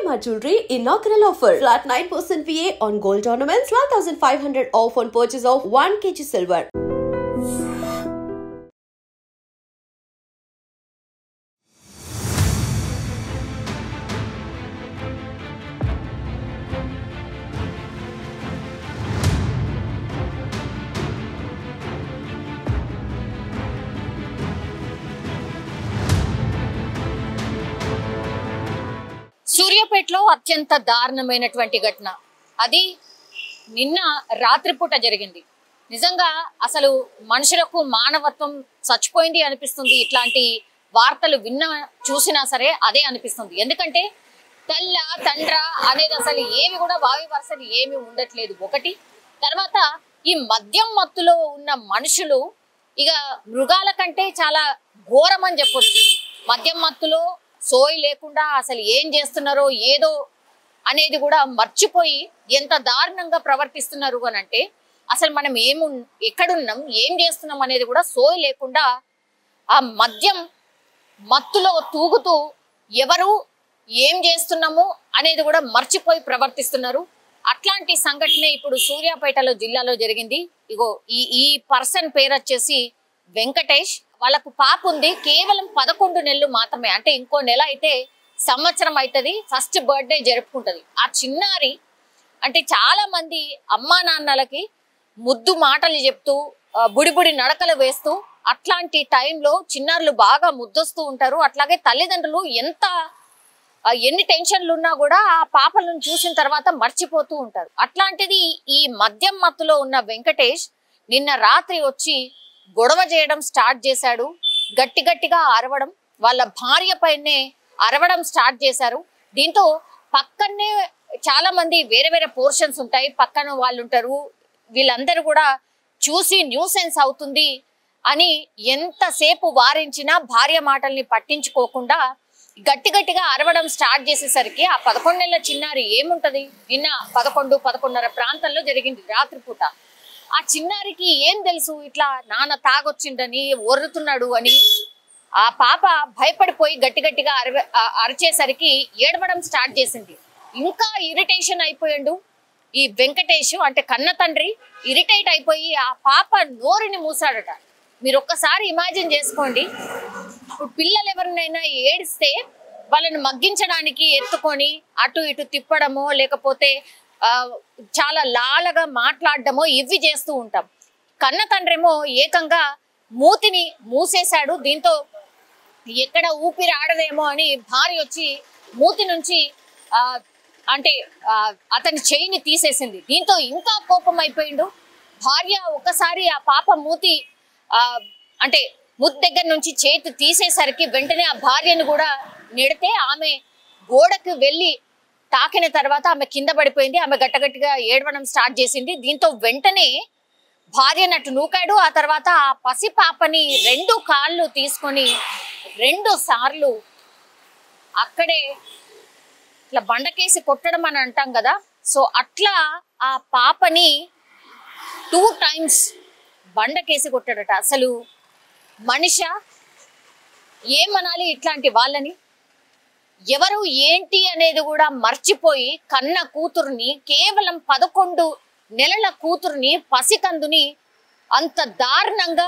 Shalimar Jewelry inaugural offer. Flat 9% VA on gold ornaments, 12,500 off on purchase of 1 kg silver. సూర్యాపేటలో అత్యంత దారుణమైనటువంటి ఘటన అది నిన్న రాత్రిపూట జరిగింది. నిజంగా అసలు మనుషులకు మానవత్వం చచ్చిపోయింది అనిపిస్తుంది. ఇట్లాంటి వార్తలు చూసినా సరే అదే అనిపిస్తుంది. ఎందుకంటే తల్ల తండ్ర అనేది అసలు ఏమి కూడా వావి వరుసలు ఏమి ఉండట్లేదు. ఒకటి తర్వాత ఈ మద్యం మత్తులో ఉన్న మనుషులు ఇక మృగాల కంటే చాలా ఘోరం అని చెప్పొచ్చు. మద్యం మత్తులో సోయి లేకుండా అసలు ఏం చేస్తున్నారో ఏదో అనేది కూడా మర్చిపోయి ఎంత దారుణంగా ప్రవర్తిస్తున్నారు అని అంటే అసలు మనం ఎక్కడున్నాం ఏం చేస్తున్నాం అనేది కూడా సోయి లేకుండా ఆ మద్యం మత్తులో తూగుతూ ఎవరు ఏం చేస్తున్నాము అనేది కూడా మర్చిపోయి ప్రవర్తిస్తున్నారు. అట్లాంటి సంఘటనే ఇప్పుడు సూర్యాపేటలో జిల్లాలో జరిగింది. ఇగో ఈ పర్సన్ పేరు వచ్చేసి వెంకటేష్. వాళ్ళకు పాప ఉంది, కేవలం 11 నెలలు మాత్రమే. అంటే ఇంకో నెల అయితే సంవత్సరం అవుతుంది, ఫస్ట్ బర్త్డే జరుపుకుంటది. ఆ చిన్నారి అంటే చాలా మంది అమ్మా నాన్నలకి ముద్దు మాటలు చెప్తూ బుడిబుడి నడకలు వేస్తూ అట్లాంటి టైంలో చిన్నారులు బాగా ముద్దొస్తూ ఉంటారు. అట్లాగే తల్లిదండ్రులు ఎన్ని టెన్షన్లు ఉన్నా కూడా ఆ పాపలను చూసిన తర్వాత మర్చిపోతూ ఉంటారు. అట్లాంటిది ఈ మద్యం మత్తులో ఉన్న వెంకటేష్ నిన్న రాత్రి వచ్చి గొడవ చేయడం స్టార్ట్ చేశాడు. గట్టిగా అరవడం, వాళ్ళ భార్య పైనే అరవడం స్టార్ట్ చేశారు. దీంతో పక్కనే చాలా మంది వేరే వేరే పోర్షన్స్ ఉంటాయి, పక్కన వాళ్ళు ఉంటారు. వీళ్ళందరూ కూడా చూసి న్యూసెన్స్ అవుతుంది అని ఎంతసేపు వారించినా భార్య మాటల్ని పట్టించుకోకుండా గట్టిగా అరవడం స్టార్ట్ చేసేసరికి ఆ 11 నెలల చిన్నారి ఏముంటది, నిన్న 11-11:30 ప్రాంతంలో జరిగింది రాత్రిపూట. ఆ చిన్నారికి ఏం తెలుసు ఇట్లా నాన్న తాగొచ్చిండని ఒర్రుతున్నాడు అని. ఆ పాప భయపడిపోయి గట్టిగా అరిచేసరికి ఏడవడం స్టార్ట్ చేసింది. ఇంకా ఇరిటేషన్ అయిపోయాడు ఈ వెంకటేష్. అంటే కన్న తండ్రి ఇరిటేట్ అయిపోయి ఆ పాప నోరుని మూసాడట. మీరు ఒక్కసారి ఇమాజిన్ చేసుకోండి, ఇప్పుడు పిల్లలు ఎవరినైనా ఏడిస్తే వాళ్ళని మగ్గించడానికి ఎత్తుకొని అటు ఇటు తిప్పడమో లేకపోతే చాలా లాలగా మాట్లాడడమో ఇవి చేస్తూ ఉంటాం. కన్న తండ్రేమో ఏకంగా మూతిని మూసేశాడు. దీంతో ఎక్కడ ఊపిరి ఆడదేమో అని భార్య వచ్చి మూతి నుంచి అంటే అతని చెయ్యిని తీసేసింది. దీంతో ఇంకా కోపం అయిపోయిండు. భార్య ఒకసారి ఆ పాప మూతి అంటే మూతి దగ్గర నుంచి చేతి తీసేసరికి వెంటనే ఆ భార్యను కూడా నెడితే ఆమె గోడకు వెళ్ళి తాకిన తర్వాత ఆమె కింద పడిపోయింది. ఆమె గట్టిగా ఏడవడం స్టార్ట్ చేసింది. దీంతో వెంటనే భార్యను అటు నూకాడు. ఆ తర్వాత ఆ పసి పాపని 2 కాళ్ళు తీసుకొని 2 సార్లు అక్కడే ఇట్లా బండకేసి కొట్టడం అని అంటాం కదా, సో అట్లా ఆ పాపని 2 టైమ్స్ బండకేసి కొట్టాడట. అసలు మనిషా ఏమనాలి ఇట్లాంటి వాళ్ళని? ఎవరు ఏంటి అనేది కూడా మర్చిపోయి కన్న కూతుర్ని, కేవలం 11 నెలల కూతుర్ని, పసికందుని అంత దారుణంగా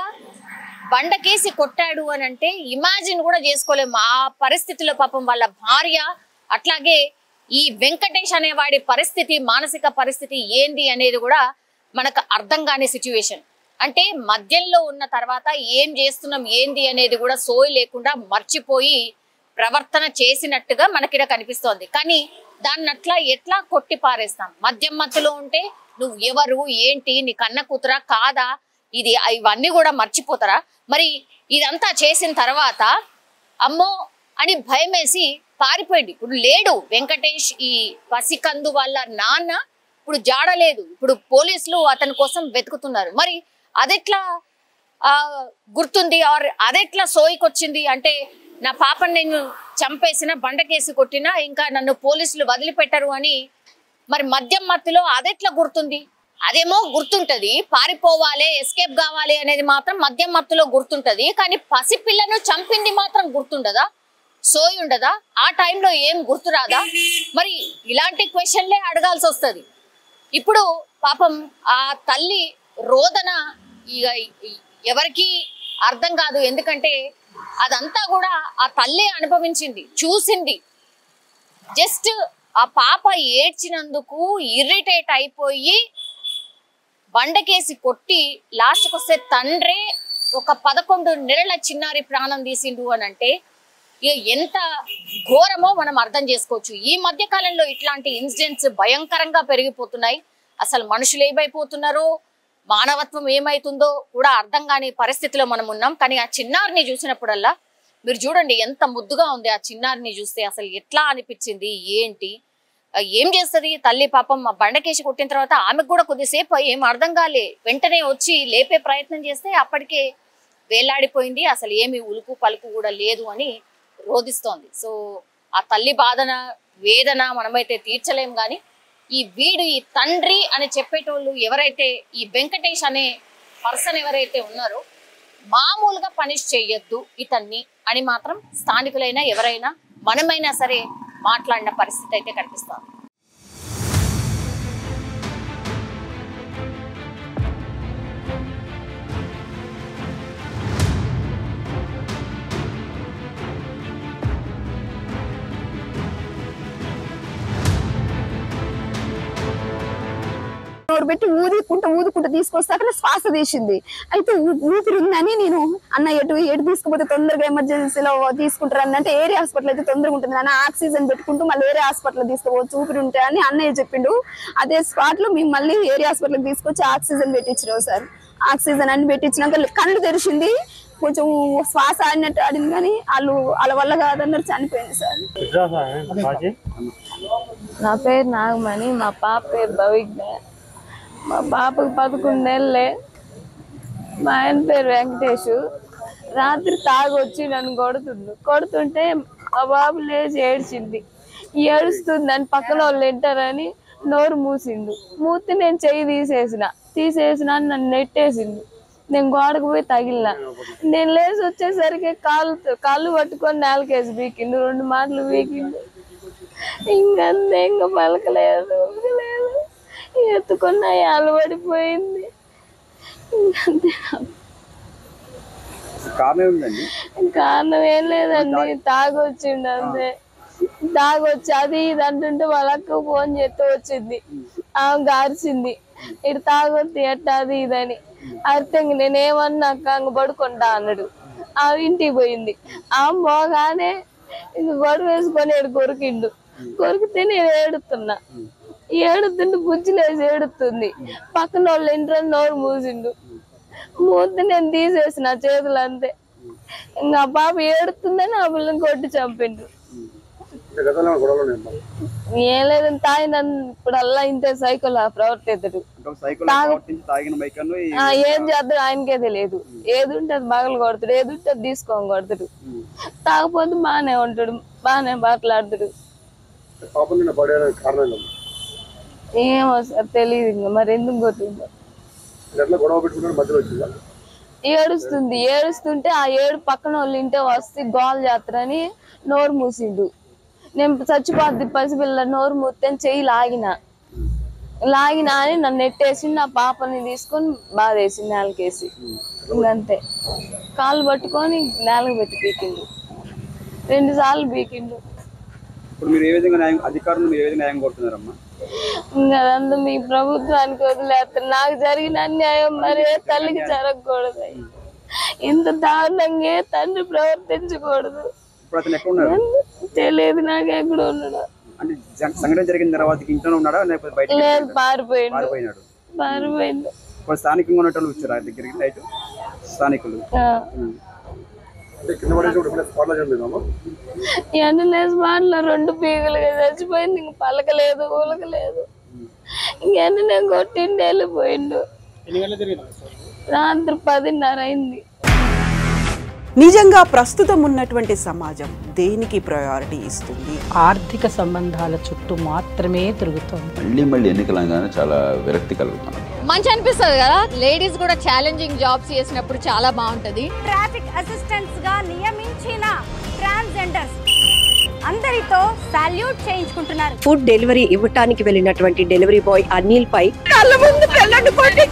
బండకేసి కొట్టాడు అని అంటే ఇమాజిన్ కూడా చేసుకోలేము. ఆ పరిస్థితిలో పాపం వాళ్ళ భార్య, అట్లాగే ఈ వెంకటేష్ అనేవాడి పరిస్థితి, మానసిక పరిస్థితి ఏంది అనేది కూడా మనకు అర్థం కాని సిచ్యువేషన్. అంటే మధ్యలో ఉన్న తర్వాత ఏం చేస్తున్నాం ఏంది అనేది కూడా సోయి లేకుండా మర్చిపోయి ప్రవర్తన చేసినట్టుగా మనకిడ కనిపిస్తోంది. కానీ దాన్ని అట్లా ఎట్లా కొట్టి పారేస్తాం? మద్యం మత్తులో ఉంటే నువ్వు ఎవరు ఏంటి, నీ కన్న కూతురా కాదా, ఇవన్నీ కూడా మర్చిపోతారా? మరి ఇదంతా చేసిన తర్వాత అమ్మో అని భయం వేసి పారిపోయింది. ఇప్పుడు లేడు వెంకటేష్. ఈ పసికందు వాళ్ళ నాన్న ఇప్పుడు జాడలేదు. ఇప్పుడు పోలీసులు అతని కోసం వెతుకుతున్నారు. మరి అదెట్లా గుర్తుంది, ఆర్ అదెట్లా సోయికొచ్చింది? అంటే నా పాపని నేను చంపేసిన, బండకేసి కొట్టినా ఇంకా నన్ను పోలీసులు వదిలిపెట్టరు అని మరి మద్యం మత్తులో అదెట్లా గుర్తుంది? అదేమో గుర్తుంటది, పారిపోవాలి, ఎస్కేప్ కావాలి అనేది మాత్రం మద్యం మత్తులో గుర్తుంటది. కానీ పసిపిల్లను చంపింది మాత్రం గుర్తుండదా? సోయి ఉండదా? ఆ టైంలో ఏం గుర్తురాదా? మరి ఇలాంటి క్వశ్చన్లే అడగాల్సి వస్తుంది. ఇప్పుడు పాపం ఆ తల్లి రోదన ఇక ఎవరికి అర్థం కాదు. ఎందుకంటే అదంతా కూడా ఆ తల్లి అనుభవించింది, చూసింది. జస్ట్ ఆ పాప ఏడ్చినందుకు ఇరిటేట్ అయిపోయి బండకేసి కొట్టి లాస్ట్కి వస్తే తండ్రే ఒక 11 నెలల చిన్నారి ప్రాణం తీసిండు అని అంటే ఎంత ఘోరమో మనం అర్థం చేసుకోవచ్చు. ఈ మధ్య కాలంలో ఇట్లాంటి ఇన్సిడెంట్స్ భయంకరంగా పెరిగిపోతున్నాయి. అసలు మనుషులు ఏమైపోతున్నారో, మానవత్వం ఏమైతుందో కూడా అర్థం కాని పరిస్థితిలో మనం ఉన్నాం. కానీ ఆ చిన్నారిని చూసినప్పుడల్లా మీరు చూడండి ఎంత ముద్దుగా ఉంది. ఆ చిన్నారిని చూస్తే అసలు ఎట్లా అనిపించింది, ఏంటి, ఏం చేస్తుంది తల్లి? పాపం బండకేసి కొట్టిన తర్వాత ఆమెకు కూడా కొద్దిసేపు ఏం అర్థం కాలే. వెంటనే వచ్చి లేపే ప్రయత్నం చేస్తే అప్పటికే వేలాడిపోయింది. అసలు ఏమి ఉలుకు పలుకు కూడా లేదు అని రోధిస్తోంది. సో ఆ తల్లి బాధన వేదన మనమైతే తీర్చలేం. కానీ ఈ తండ్రి అని చెప్పేటోళ్ళు ఎవరైతే, ఈ వెంకటేష్ అనే పర్సన్ ఎవరైతే ఉన్నారో మామూలుగా పనిష్ చేయొద్దు ఇతన్ని అని మాత్రం స్థానికులైనా ఎవరైనా మనమైనా సరే మాట్లాడిన పరిస్థితి అయితే కనిపిస్తుంది. పెట్టి ఊదుకుంటూ తీసుకొస్తే అక్కడ శ్వాస తీసింది. అయితే ఊపిరి ఉందని నేను అన్న ఎటు తీసుకుపోతే తొందరగా ఎమర్జెన్సీలో తీసుకుంటారు అంటే ఏరియా హాస్పిటల్ అయితే తొందరగా ఉంటుంది అన్న, ఆక్సిజన్ పెట్టుకుంటూ మళ్ళీ ఏరియా హాస్పిటల్ తీసుకోవచ్చు ఊపిరి ఉంటే అని అన్నయ్య చెప్పిండు. అదే స్పాట్ లో మేము మళ్ళీ ఏరియా హాస్పిటల్ తీసుకొచ్చి ఆక్సిజన్ పెట్టించినాం సార్. ఆక్సిజన్ అన్ని పెట్టించినాక కళ్ళు తెరిచింది, కొంచెం శ్వాస ఆడినట్టు ఆడింది, కానీ వాళ్ళ వల్ల కాదన్నారు, చనిపోయింది సార్. నా పేరు నాగమణి, మా పాప పేరు భవిజ్ఞ. మా పాపకు 11 నెలలే. మా ఆయన పేరు వెంకటేష్. రాత్రి తాగొచ్చి నన్ను కొడుతుంటే మా బాబు లేచి ఏడ్చింది. ఏడుస్తుందని పక్కన వాళ్ళు వింటారని నోరు మూసి నేను చెయ్యి తీసేసిన నన్ను నెట్టేసింది. నేను గోడకు పోయి తగిలినా. నేను లేచి వచ్చేసరికి కాళ్ళు పట్టుకొని నేలకేసి బీకిండు, 2 మాటలు బీకిండు. ఇంకంతే, ఇంకా పలకలేదు, ఎత్తుకున్నా అలవడిపోయింది. కారణం ఏం లేదండి, తాగొచ్చిండు అంతే. తాగొచ్చి అది ఇది అంటుంటే వాళ్ళకు ఫోన్ చేస్తే వచ్చింది, ఆమె గారిచింది, ఇటు తాగొద్ది ఎట్టా అది ఇదని. అర్థం నేనేమన్నా అక్క పడుకుంటా అన్నాడు. ఆమె ఇంటికి పోయింది. ఆమె పోగానే ఇంక గొడవ వేసుకొని కొరికితే నేను ఏడుతుంటే బుజ్జిలేసి ఏడుతుంది. పక్కన వాళ్ళు ఇంట్లో నోరు మూస్తే నేను తీసేసిన చేతులు అంతే. ఇంకా పాప ఏడుతుందని ఆ పిల్లని కొట్టి చంపిండు. ఏం లేదని తాగిన ఇప్పుడల్లా ఇంతే సైకిల్ ప్రవర్తిస్తాడు. ఏం చేస్తాడు ఆయనకే తెలియదు. ఏది ఉంటే అది మగలు కొడతాడు, ఏది ఉంటే అది తీసుకొని కొడతాడు. తాగపోతే బాగానే ఉంటాడు, బాగానే మాట్లాడతాడు. ఏమో సార్ తెలియదు, ఇంకా మరి ఎందుకు కొట్టిందో. ఏడుస్తుంటే ఆ ఏడు పక్కన వాళ్ళు ఇంటే వస్తే గోల్ చేస్తారని నోరు మూసిండు. నేను చచ్చిపోద్ది పసిపిల్ల నోరు మూస్తే చెయ్యి లాగినా అని నన్ను నెట్టేసి నా పాపని తీసుకొని బాధేసింది నేలకేసి. ఇంకంతే, కాళ్ళు పట్టుకొని నేలకు పెట్టి పీకిండు, 2 సార్లు పీకిండు. ఇంకా మీ ప్రభుత్వానికి వదిలేస్తారు. నాకు జరిగిన అన్యాయం మరి తల్లికి జరగకూడదు. ఇంత దారుణంగా తండ్రి ప్రవర్తించకూడదు. తెలియదు నాకు ఎక్కడ ఉన్నాడు. లేదు, పారిపోయిండు. ఎండలేసి మాటలో 2 పీగులుగా చచ్చిపోయింది. ఇంక పలకలేదు, ఊలకలేదు. ఇంకెన్ని నేను కొట్టిండి వెళ్ళిపోయిండు. రాత్రి 10:30 అయింది. నిజంగా ప్రస్తుతం ఉన్నటువంటి సమాజం దేనికి ప్రయారిటీ ఇస్తుంది? ఆర్థిక సంబంధాల చుట్టూ మాత్రమే తిరుగుతుంది. మళ్ళీ ఎన్నికలంగానే చాలా విరక్తి కలుగుతుంది. మంచి అనిపిస్తుంది కదా, లేడీస్ కూడా ఛాలెంజింగ్ జాబ్స్ చేసినప్పుడు చాలా బాగుంటది. ట్రాఫిక్ అసిస్టెంట్స్ గా నియమించిన ట్రాన్స్జెండర్స్ అందరితో సాల్యూట్ చేయించుకుంటున్నారు. ఫుడ్ డెలివరీ ఇవ్వటానికి వెళ్ళినటువంటి డెలివరీ బాయ్ అనిల్ పై కళ్ళ ముందు పిల్లల్ని కొట్టి